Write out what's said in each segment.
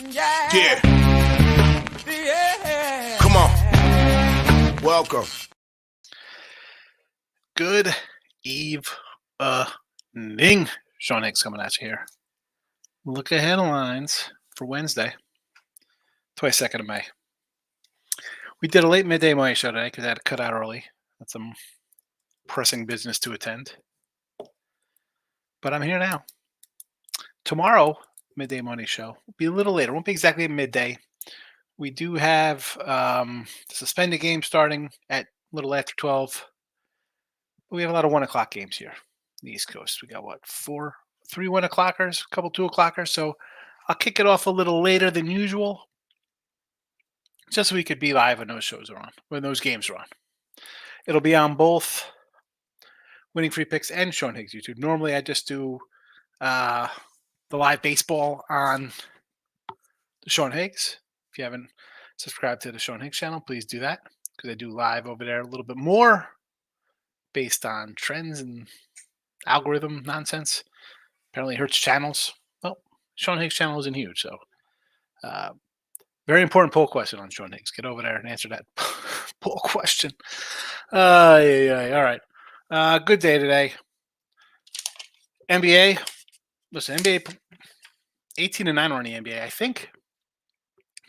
Yeah. Come on. Welcome. Good evening. Sean Hicks coming at you here. Look at headlines for Wednesday, 22nd of May. We did a late midday morning show today because I had to cut out early. Had some pressing business to attend. But I'm here now. Tomorrow, midday morning show will be a little later. Won't be exactly at midday. We do have the suspended game starting at a little after 12. We have a lot of 1 o'clock games here on the East Coast. We got three 1 o'clockers, a couple 2 o'clockers. So I'll kick it off a little later than usual, just so we could be live when those shows are on, when those games are on. It'll be on both Winning Free Picks and Sean Higgs YouTube. Normally I just do the live baseball on the Sean Higgs. If you haven't subscribed to the Sean Higgs channel, please do that, because I do live over there a little bit more based on trends and algorithm nonsense. Apparently it hurts channels. Well, Sean Higgs' channel isn't huge, so very important poll question on Sean Higgs. Get over there and answer that poll question. All right. Good day today. NBA. Listen, NBA 18-9 on the NBA. I think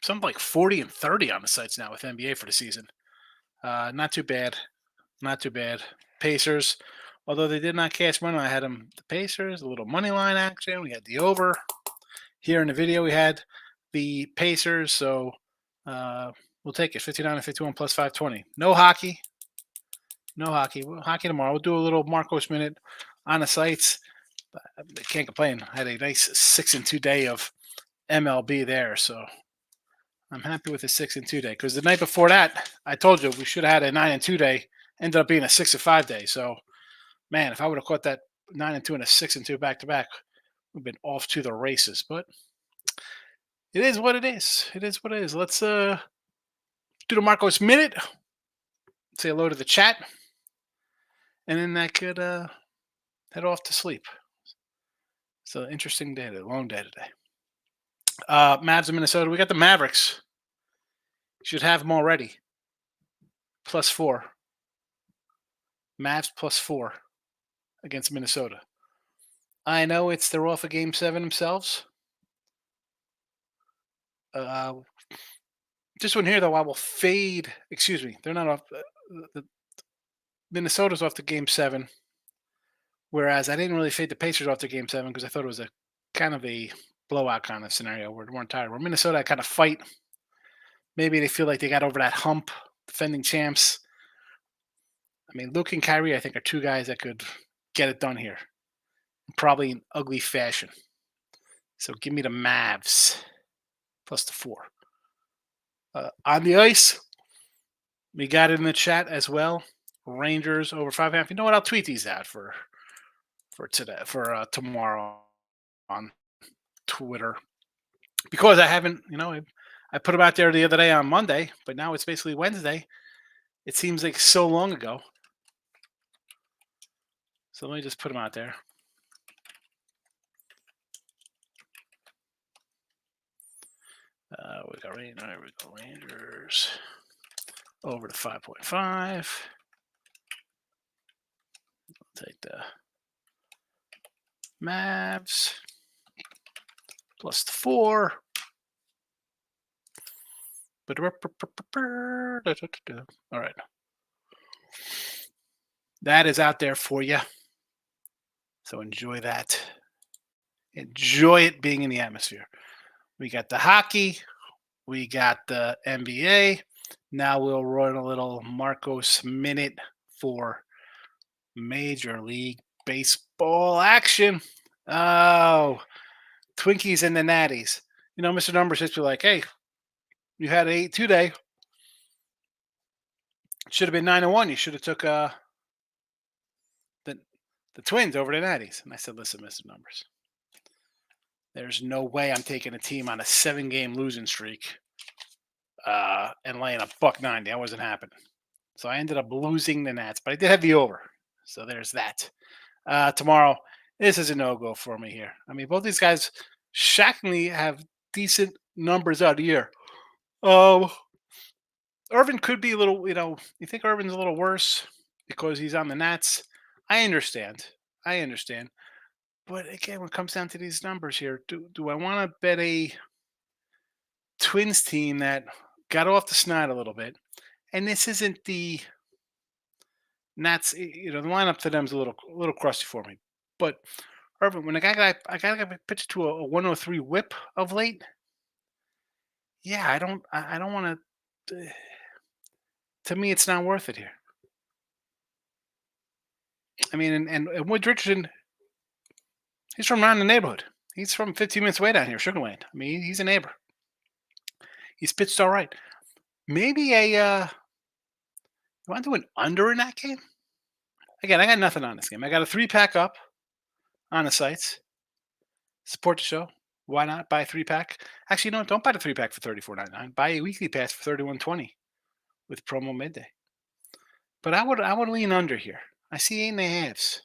something like 40-30 on the sites now with NBA for the season. Not too bad. Not too bad. Pacers, although they did not cash money, I had them, the Pacers, a little money line action. We had the over. Here in the video, we had the Pacers, so we'll take it. 59-51 plus 520. No hockey. No hockey. Hockey tomorrow. We'll do a little Marcos minute on the sites. I can't complain. I had a nice 6-2 day of MLB there, so I'm happy with the 6-2 day, because the night before that, I told you we should have had a 9-2 day. Ended up being a 6-5 day. So, man, if I would have caught that 9-2 and a 6-2 back to back, we've been off to the races. But it is what it is. It is what it is. Let's do the Marcos minute. Say hello to the chat, and then I could head off to sleep. It's an interesting day, a long day today. Mavs in Minnesota. We got the Mavericks. Should have them already. +4. Mavs +4 against Minnesota. I know they're off of Game 7 themselves. This one here, though, I will fade. Excuse me. They're not off. Minnesota's off to Game 7. Whereas I didn't really fade the Pacers off to Game 7 because I thought it was a kind of a blowout kind of scenario where they weren't tired. Where Minnesota kind of fight. Maybe they feel like they got over that hump, defending champs. I mean, Luke and Kyrie, I think, are two guys that could get it done here. Probably in ugly fashion. So give me the Mavs +4. On the ice, we got it in the chat as well. Rangers over 5.5. You know what? I'll tweet these out for today, for tomorrow on Twitter, because I haven't. I put them out there the other day on Monday, but now it's basically Wednesday. It seems like so long ago. So let me just put them out there. We got Rangers over to 5.5. I'll take the Mavs +4. All right. That is out there for you. So enjoy that. Enjoy it being in the atmosphere. We got the hockey. We got the NBA. Now we'll run a little Marcos minute for Major League Baseball action. Oh, Twinkies and the Natties. Mr. Numbers just be like, hey, you had an 8-2 day. It should have been 9-1. You should have took the Twins over the Natties. And I said, listen, Mr. Numbers, there's no way I'm taking a team on a 7-game losing streak and laying $1.90. That wasn't happening. So I ended up losing the Nats, but I did have the over. So there's that. Tomorrow, this is a no-go for me here. I mean, both these guys shockingly have decent numbers out of here. Um, Irvin could be a little, you think Irvin's a little worse because he's on the Nets. I understand. I understand. But again, when it comes down to these numbers here, do I want to bet a Twins team that got off the snide a little bit? And this isn't the Nats. The lineup to them is a little crusty for me. But Irvin, when I got pitched to a 103 whip of late, yeah, I don't want to. To me, it's not worth it here. I mean, and Wood Richardson, he's from around the neighborhood. He's from 15 minutes away down here, Sugar Land. I mean, he's a neighbor. He's pitched all right. Maybe you want to do an under in that game? Again, I got nothing on this game. I got a 3-pack up on the sites. Support the show. Why not buy a 3-pack? Actually, no, don't buy the 3-pack for $34.99. Buy a weekly pass for $31.20 with promo midday. But I would lean under here. I see 8.5s.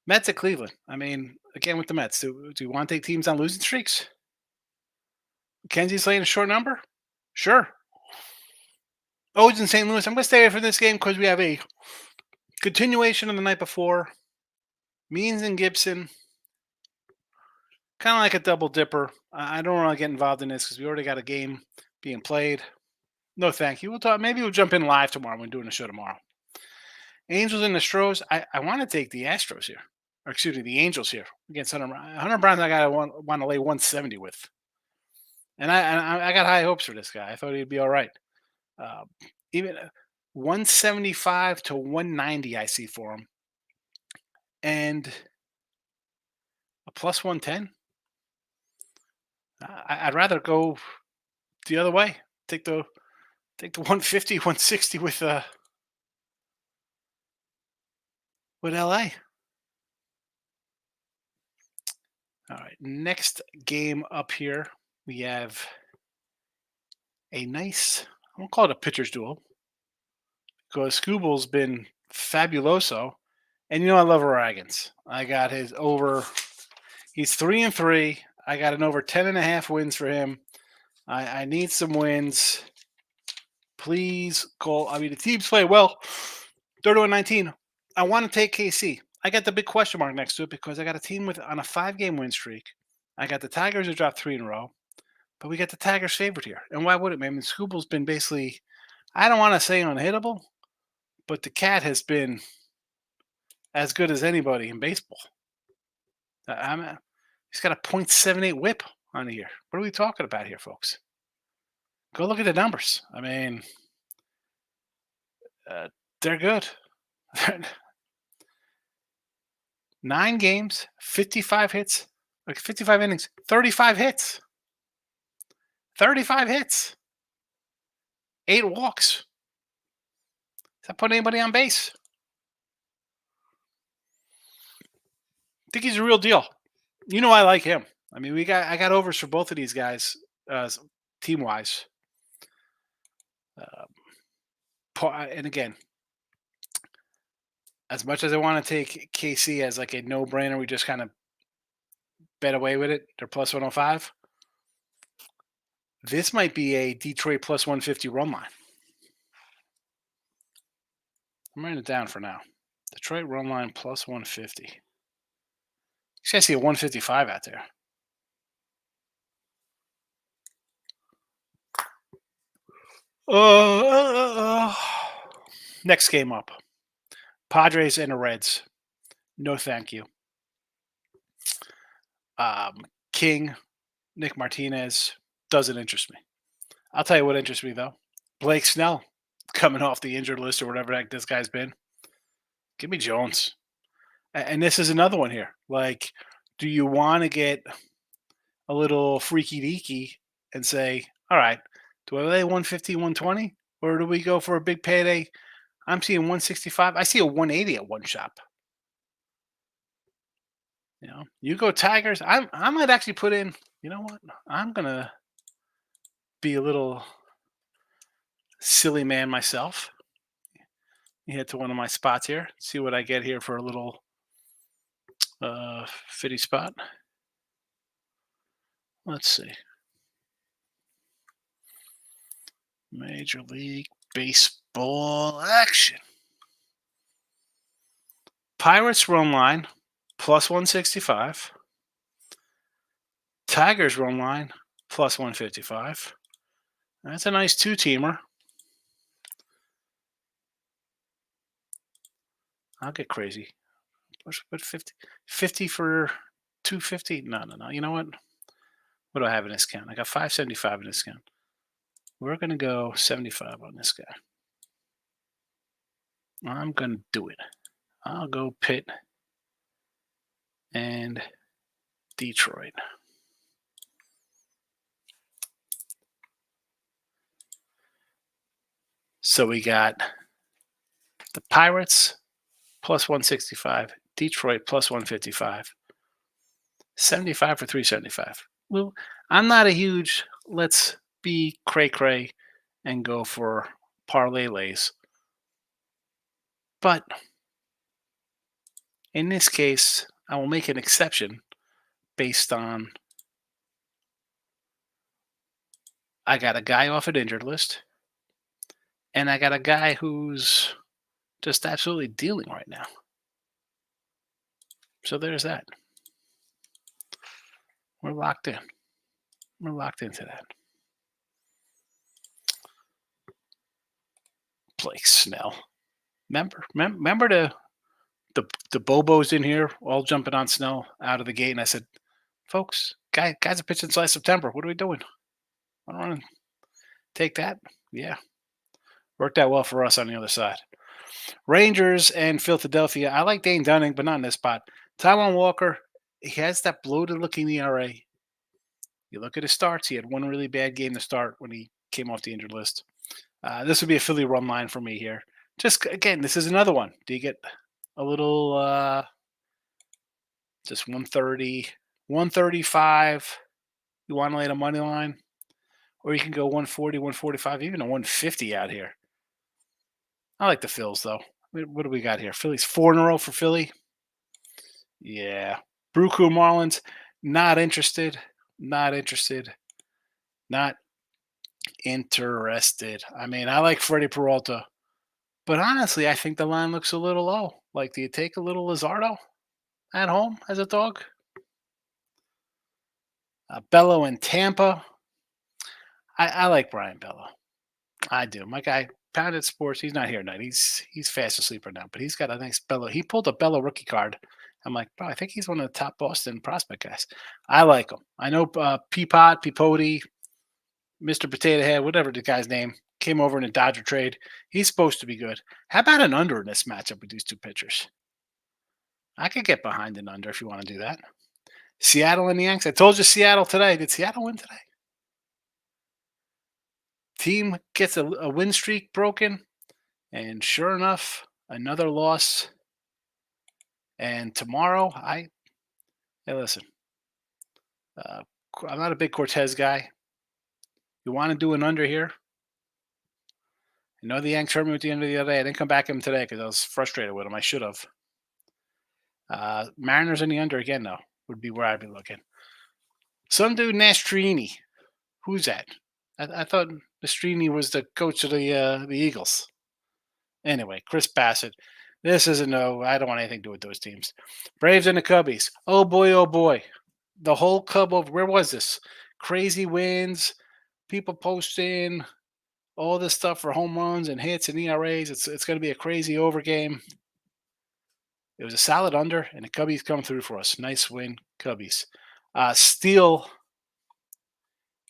Mets at Cleveland. I mean, again with the Mets, do you want to take teams on losing streaks? Kenzie's laying a short number? Sure. O's in St. Louis. I'm going to stay away from this game because we have a continuation of the night before. Means and Gibson. Kind of like a double dipper. I don't want to get involved in this because we already got a game being played. No, thank you. We'll talk. Maybe we'll jump in live tomorrow when we're doing the show tomorrow. Angels and Astros. I want to take the Astros here. Or excuse me, the Angels here against Hunter Brown. Hunter Brown, I got want to lay 170 with. And I got high hopes for this guy. I thought he'd be all right. Even 175 to 190 I see for him. And a plus 110. I'd rather go the other way. Take the 150, 160 with LA. All right, next game up here, we have a nice, I won't call it a pitcher's duel, because Scooble's been fabuloso. And I love Ragans. I got his over, he's 3-3. I got an over 10.5 wins for him. I need some wins. Please call. I mean, the teams play well. 31-19. I want to take KC. I got the big question mark next to it because I got a team on a 5-game win streak. I got the Tigers who dropped 3 in a row, but we got the Tigers favored here. And why would it, man? I mean, Scooble's been basically, I don't want to say unhittable, but the cat has been as good as anybody in baseball. He's got a .78 whip on the year. What are we talking about here, folks? Go look at the numbers. I mean, they're good. 9 games, 55 hits, 55 innings, 35 hits. 35 hits. 8 walks. Does that put anybody on base? I think he's a real deal. I like him. I mean, I got overs for both of these guys, team wise. And again, as much as I want to take KC as like a no-brainer, we just kind of bet away with it. They're plus 105. This might be a Detroit plus 150 run line. I'm writing it down for now. Detroit run line plus 150. You guys see a 155 out there. Next game up. Padres and the Reds. No, thank you. King, Nick Martinez doesn't interest me. I'll tell you what interests me though. Blake Snell coming off the injured list or whatever this guy's been. Give me Jones. And this is another one here. Like, do you want to get a little freaky deaky and say, all right, do I lay 150, 120? Or do we go for a big payday? I'm seeing 165. I see a 180 at one shop. You go Tigers. I might actually put in, you know what? I'm going to be a little silly man myself. Head to one of my spots here. See what I get here for a little fitty spot. Let's see. Major League Baseball action. Pirates run line plus 165. Tigers run line plus 155. That's a nice two-teamer. I'll get crazy. What 50 for 250? No. You know what? What do I have in this count? I got 575 in this count. We're going to go 75 on this guy. I'm going to do it. I'll go Pitt and Detroit. So we got the Pirates plus 165, Detroit plus 155, 75 for 375. Well, I'm not a huge let's be cray and go for parlay lays. But in this case, I will make an exception based on I got a guy off an injured list, and I got a guy who's just absolutely dealing right now. So there's that. We're locked in. We're locked into that. Blake Snell. Remember the Bobos in here all jumping on Snell out of the gate, and I said, folks, guys are pitching since last September. What are we doing? I don't want to take that. Yeah. Worked out well for us on the other side. Rangers and Philadelphia. I like Dane Dunning, but not in this spot. Taijuan Walker, he has that bloated-looking ERA. You look at his starts. He had one really bad game to start when he came off the injured list. This would be a Philly run line for me here. Just, again, this is another one. Do you get a little just 130, 135? You want to lay the money line? Or you can go 140, 145, even a 150 out here. I like the Phils, though. What do we got here? Phillies 4 in a row for Philly. Yeah. Bruku Marlins, not interested. Not interested. Not interested. I mean, I like Freddie Peralta. But honestly, I think the line looks a little low. Like, do you take a little Luzardo at home as a dog? Bello in Tampa. I like Brian Bello. I do. My guy, Pounded Sports, he's not here tonight. He's fast asleep right now, but he's got a nice Bello. He pulled a Bello rookie card. I'm like, bro, I think he's one of the top Boston prospect guys. I like him. I know Peapody, Mr. Potato Head, whatever the guy's name, came over in a Dodger trade. He's supposed to be good. How about an under in this matchup with these two pitchers? I could get behind an under if you want to do that. Seattle and the Yanks. I told you Seattle today. Did Seattle win today? Team gets a win streak broken, and sure enough, another loss. And tomorrow, hey, listen, I'm not a big Cortez guy. You want to do an under here? I know the Yanks hurt me at the end of the other day. I didn't come back at him today because I was frustrated with him. I should have. Mariners in the under again, though, would be where I'd be looking. Some dude, Nastrini. Who's that? I thought Nastrini was the coach of the Eagles. Anyway, Chris Bassett. This is a no. I don't want anything to do with those teams. Braves and the Cubbies. Oh, boy, oh, boy. The whole Cub over. Where was this? Crazy wins. People posting all this stuff for home runs and hits and ERAs. It's going to be a crazy over game. It was a solid under, and the Cubbies come through for us. Nice win, Cubbies. Steele.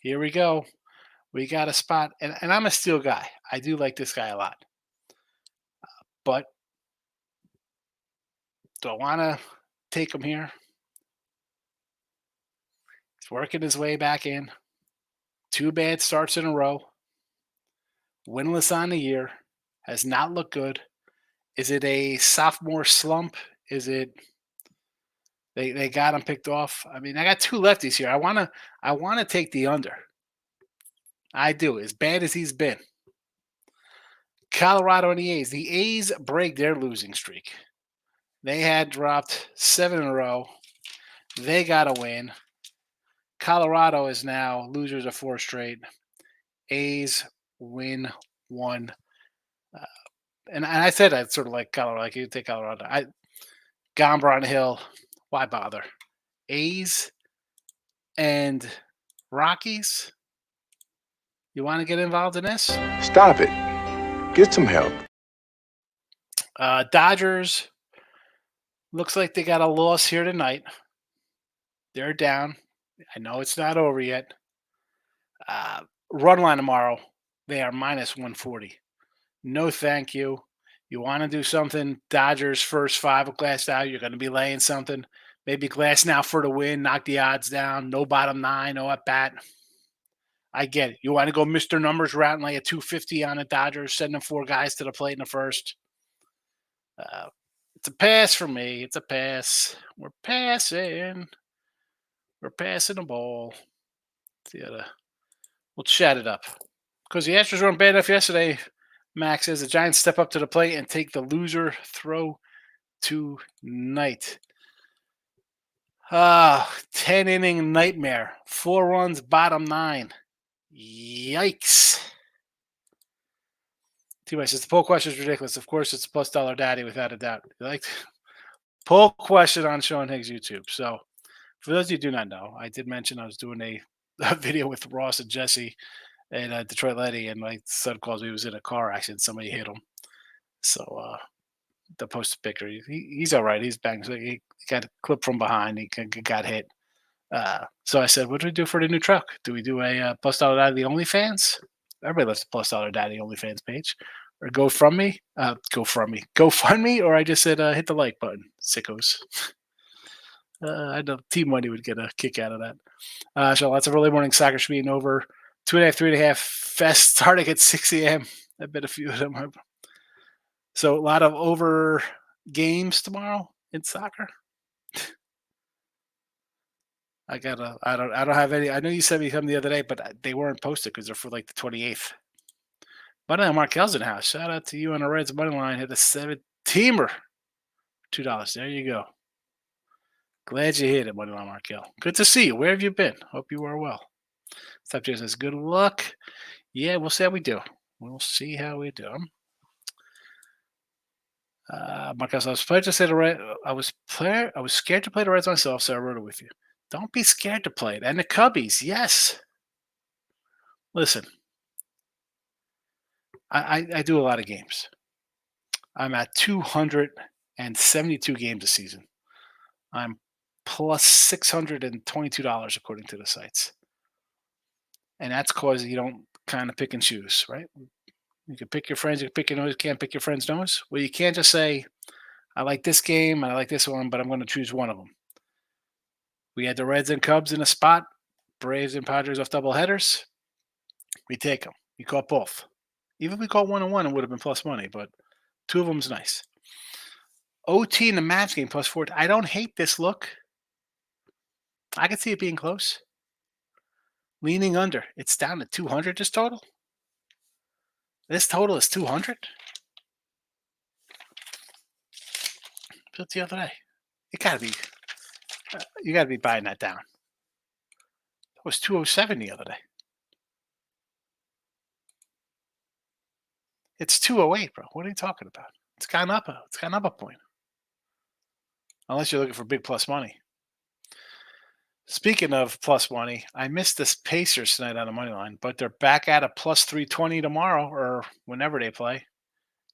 Here we go. We got a spot, and I'm a Steele guy. I do like this guy a lot. But do I want to take him here? He's working his way back in. 2 bad starts in a row. Winless on the year. Has not looked good. Is it a sophomore slump? Is it they got him picked off? I mean, I got 2 lefties here. I wanna take the under. I do. As bad as he's been. Colorado and the A's. The A's break their losing streak. They had dropped 7 in a row. They got a win. Colorado is now losers of 4 straight. A's win one. Uh, and I said I'd sort of like Colorado. Like you take Colorado. Gomber on the hill. Why bother? A's and Rockies. You want to get involved in this? Stop it. Get some help. Dodgers. Looks like they got a loss here tonight. They're down. I know it's not over yet. Run line tomorrow. They are minus 140. No, thank you. You want to do something? Dodgers first five of Glass out. You're going to be laying something. Maybe Glass now for the win. Knock the odds down. No bottom nine. No at bat. I get it. You want to go Mr. Numbers route and lay a 250 on the Dodgers, sending four guys to the plate in the first. It's a pass for me. It's a pass. We're passing. We're passing the ball. We'll chat it up. Because the Astros weren't bad enough yesterday, Max says the Giants step up to the plate and take the loser throw tonight. 10-inning nightmare. 4 runs, bottom 9. Yikes. T-Way says the poll question is ridiculous. Of course, it's plus dollar daddy without a doubt. You like poll question on Sean Higgs YouTube. So, for those of you who do not know, I did mention I was doing a video with Ross and Jesse and Detroit Lady, and my son calls me. He was in a car accident. Somebody hit him. So, the post picker, he's all right. He's banged. So he got a clip from behind. He got hit. So I said, what do we do for the new truck? Do we do a plus dollar daddy OnlyFans? Everybody loves the plus dollar daddy OnlyFans page. Or go from me, go fund me, or I just said hit the like button, sickos. I know Team Money would get a kick out of that. So lots of early morning soccer should be over 2.5, 3.5 fest starting at 6 a.m. I bet a few of them are. So a lot of over games tomorrow in soccer. I don't have any. I know you sent me some the other day, but they weren't posted because they're for like the 28th. Money line Markel's in the house. Shout out to you on the Reds money line. Hit a 7-teamer. $2. There you go. Glad you hit it, money line Markel. Good to see you. Where have you been? Hope you are well. Stop Joe says good luck. Yeah, we'll see how we do. We'll see how we do. Markel says, I was scared to play the Reds myself, so I wrote it with you. Don't be scared to play it. And the Cubbies, yes. Listen, I do a lot of games. I'm at 272 games a season. I'm plus $622 according to the sites. And that's because you don't kind of pick and choose, right? You can pick your friends, you can pick your nose, you can't pick your friend's nose. Well, you can't just say, I like this game and I like this one, but I'm going to choose one of them. We had the Reds and Cubs in a spot, Braves and Padres off double headers. We take them. We caught both. Even if we caught 1-1, it would have been plus money, but two of them's nice. OT in the Mavs game plus 4. I don't hate this look. I can see it being close. Leaning under. It's down to 200 this total. This total is 200. Built the other day. It gotta be. You gotta be buying that down. It was 207 the other day. It's 208, bro. What are you talking about? It's gone up. It's gone up a point. Unless you're looking for big plus money. Speaking of plus money, I missed this Pacers tonight on the money line, but they're back at a plus 320 tomorrow or whenever they play.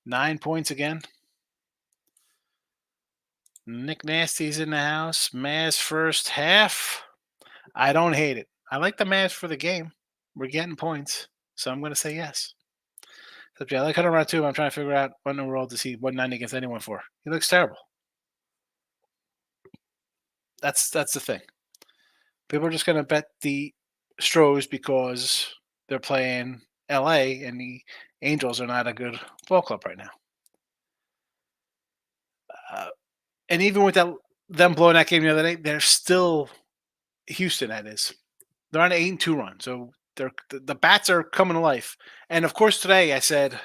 9 points again. Nick Nasty's in the house. Mavs first half. I don't hate it. I like the Mavs for the game. We're getting points, so I'm going to say yes. I like Hunter around too. I'm trying to figure out what in the world does he 190 against anyone for. He looks terrible. That's the thing. People are just going to bet the Stros because they're playing LA and the Angels are not a good ball club right now. And even with them blowing that game the other day, they're still Houston. That is, they're on an 8-2 run, so the bats are coming to life. And of course, today I said,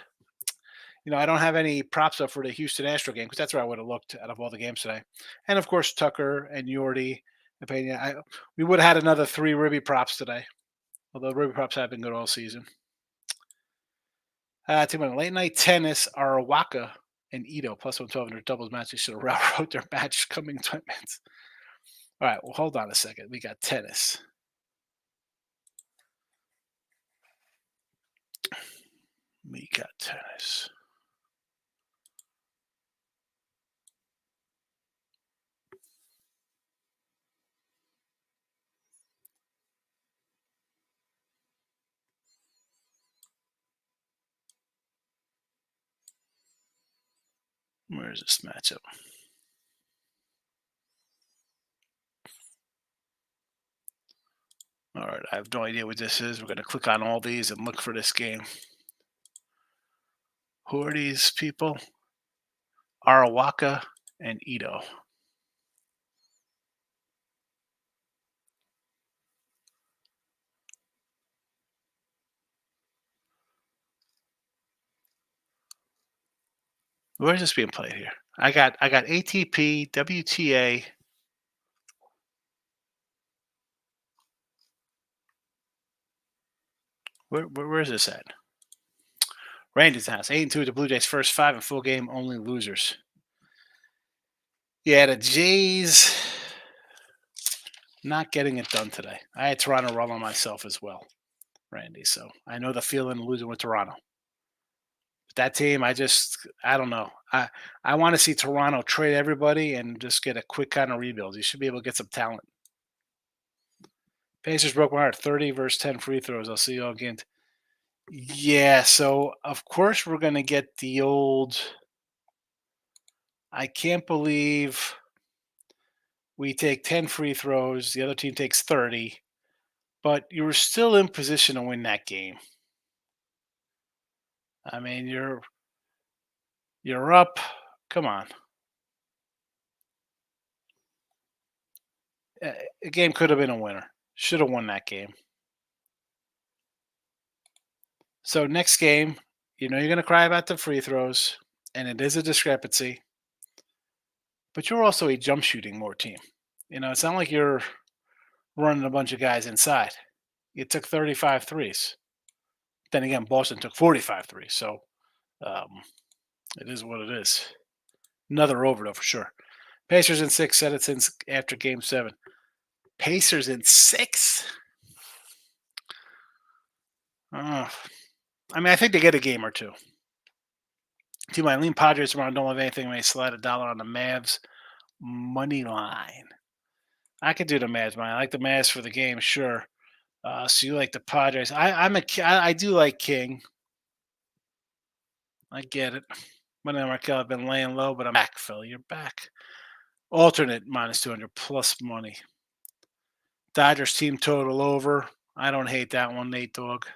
I don't have any props up for the Houston Astro game because that's where I would have looked out of all the games today. And of course, Tucker and Yordi, Pena, we would have had another 3 Ribby props today. Although Ribby props have been good all season. Team on late night tennis, Arawaka and Ito plus 112 in their doubles match. They should have railroad their match coming 20 minutes. All right, well, hold on a second. We got tennis. We got tennis. Where's this matchup? All right, I have no idea what this is. We're going to click on all these and look for this game. Who are these people? Arawaka and Ito. Where is this being played here? I got ATP, WTA. Where is this at? Randy's house. 8-2 the Blue Jays' first 5 in full game, only losers. Yeah, the Jays not getting it done today. I had Toronto roll on myself as well, Randy. So I know the feeling of losing with Toronto. That team, I don't know. I want to see Toronto trade everybody and just get a quick kind of rebuild. You should be able to get some talent. Pacers broke my heart. 30 versus 10 free throws. I'll see you all again. Yeah, so of course we're gonna get the old. I can't believe we take 10 free throws. The other team takes 30, but you were still in position to win that game. I mean, you're up. Come on. A game could have been a winner. Should have won that game. So next game, you're going to cry about the free throws, and it is a discrepancy. But you're also a jump shooting more team. It's not like you're running a bunch of guys inside. You took 35 threes. Then again, Boston took 45 threes. So it is what it is. Another over, though, for sure. Pacers in 6, set it since after game 7. Pacers in 6? I mean, I think they get a game or two. To my lean Padres tomorrow, don't have anything. May slide $1 on the Mavs money line. I could do the Mavs, man. I like the Mavs for the game, sure. So you like the Padres? I do like King. I get it. Money on Markel, I've been laying low, but I'm back, Phil. You're back. Alternate minus 200 plus money. Dodgers team total over. I don't hate that one, Nate Dogg.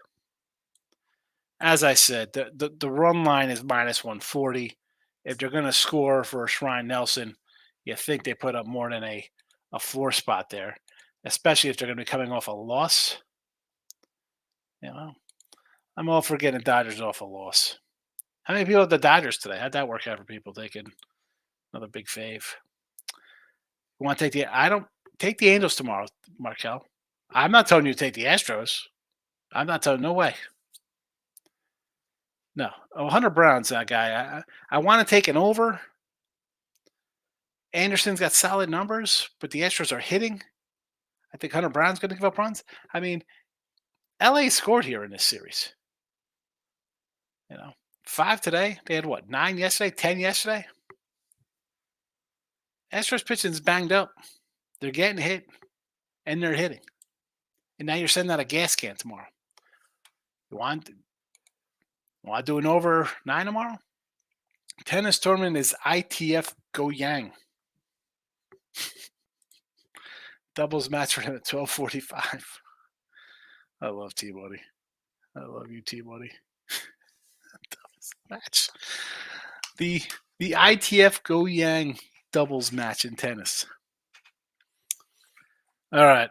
As I said, the run line is minus 140. If they're going to score for Shrine Nelson, you think they put up more than a 4 spot there, especially if they're going to be coming off a loss. I'm all for getting Dodgers off a loss. How many people have the Dodgers today? How'd that work out for people taking another big fave? You want to take the Angels tomorrow, Markel. I'm not telling you to take the Astros. I'm not telling no way. No, Hunter Brown's that guy. I want to take an over. Anderson's got solid numbers, but the Astros are hitting. I think Hunter Brown's going to give up runs. I mean, LA scored here in this series. 5 today. They had what? 9 yesterday, 10 yesterday. Astros pitching's banged up. They're getting hit, and they're hitting. And now you're sending out a gas can tomorrow. You want to do an over 9 tomorrow? Tennis tournament is ITF Go Yang. Doubles match for him at 12:45. I love T-Buddy. I love you, T-Buddy. Doubles match. The ITF Go Yang doubles match in tennis. All right.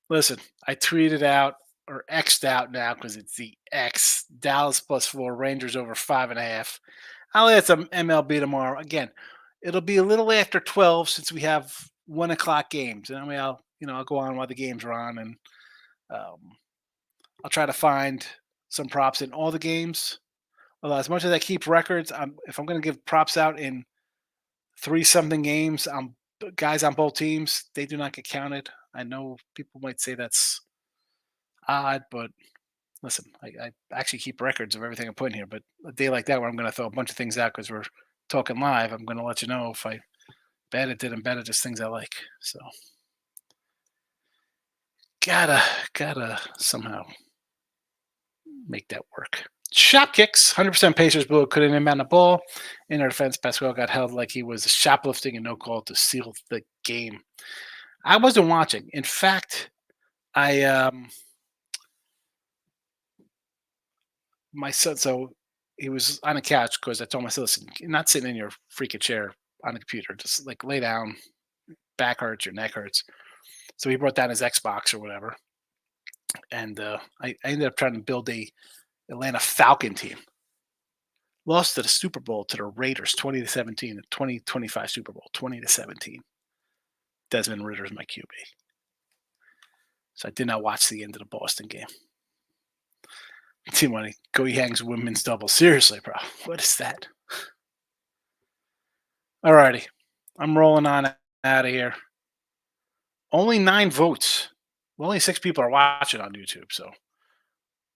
Listen, I tweeted out or X'd out now because it's the X. Dallas +4, Rangers over 5.5. I'll add some MLB tomorrow. Again, it'll be a little after 12 since we have 1 o'clock games. And I mean, I'll go on while the games are on, and I'll try to find some props in all the games. Although as much as I keep records, if I'm going to give props out in 3-something games, guys on both teams, they do not get counted. I know people might say that's odd, but listen, I actually keep records of everything I put in here. But a day like that, where I'm going to throw a bunch of things out because we're talking live, I'm going to let you know if I bet it, didn't bet it, just things I like. So gotta somehow make that work. Shop kicks, 100% Pacers blue, couldn't inbound the ball. In our defense, Pascal got held like he was shoplifting and no call to seal the game. I wasn't watching. In fact, I my son, so he was on the couch because I told my son, listen, you're not sitting in your freaking chair on the computer. Just like lay down, back hurts, your neck hurts. So he brought down his Xbox or whatever. And I ended up trying to build a Atlanta Falcon team. Lost to the Super Bowl to the Raiders 20-17, the 2025 Super Bowl, 20-17. Desmond Ritter's my QB. So I did not watch the end of the Boston game. Team money. Go Yang's women's double. Seriously, bro. What is that? Alrighty. I'm rolling on out of here. Only 9 votes. Well, only 6 people are watching on YouTube, so.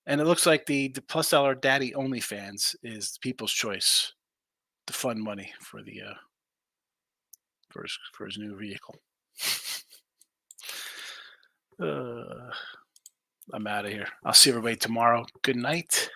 And it looks like the plus dollar daddy OnlyFans is people's choice to fund money for the for his new vehicle. I'm out of here. I'll see everybody tomorrow. Good night.